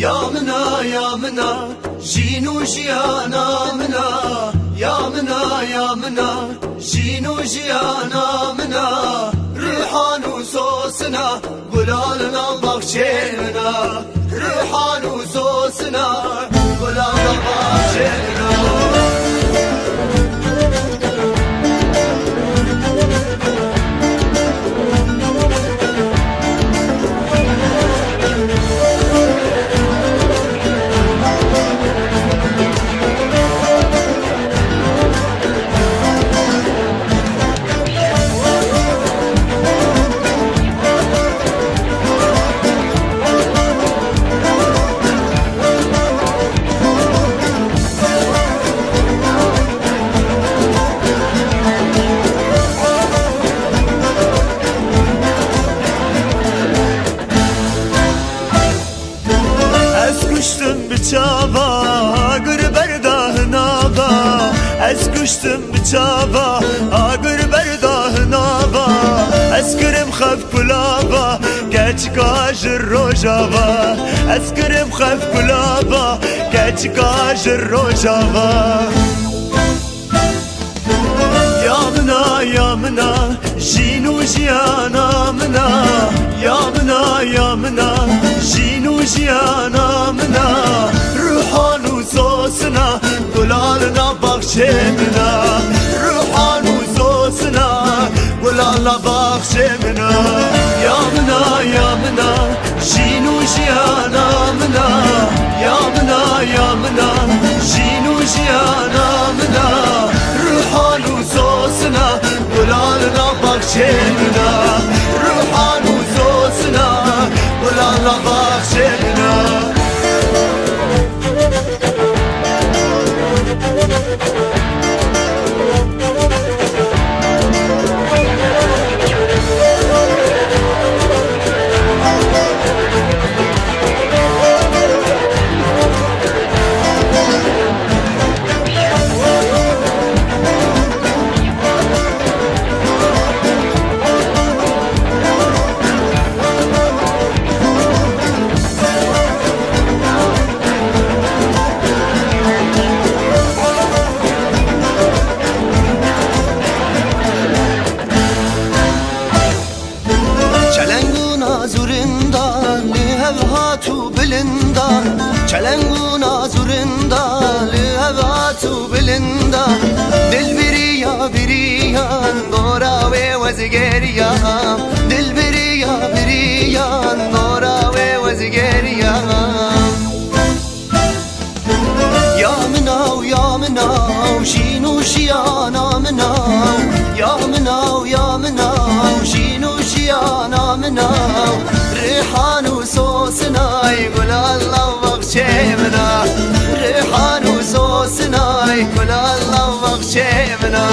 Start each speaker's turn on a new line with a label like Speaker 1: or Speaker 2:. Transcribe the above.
Speaker 1: يا منا يا منا جينو جيانا منا يا منا يا منا جينو جيانا منا ريحان وسوسنا قلالنا بخشينا ريحان وسوسنا قلالنا بخشينا بچاوا گر برداهناوا از کشتم بچاوا آگر برداهناوا از کرم خف کلاوا گچ کاج روجاوا از کرم خف کلاوا گچ کاج روجاوا یا منا یا منا جینو جیانا منا یا منا یا منا جینو جیانا منا روحان وسوسنا قلالنا بخشمنا روحان وسوسنا قلالنا بخشمنا يا منا يا منا جينو جيانا منا يا منا يا منا جينو جيانا منا روحان وسوسنا قلالنا بخشمنا روحان وسوسنا قلالنا بخشمنا
Speaker 2: چلنگونا زورندا لهواتو بلندا دل بریا بریان دورا و وزگریا دل بریا بریان دورا و وزگریا یا مناو یا مناو شینو شیانا مناو یا مناو یا مناو شینو شیانا مناو ریحان و سوسنای گل الله بخشمنا ريحان وسوسنا كل الله بخشمنا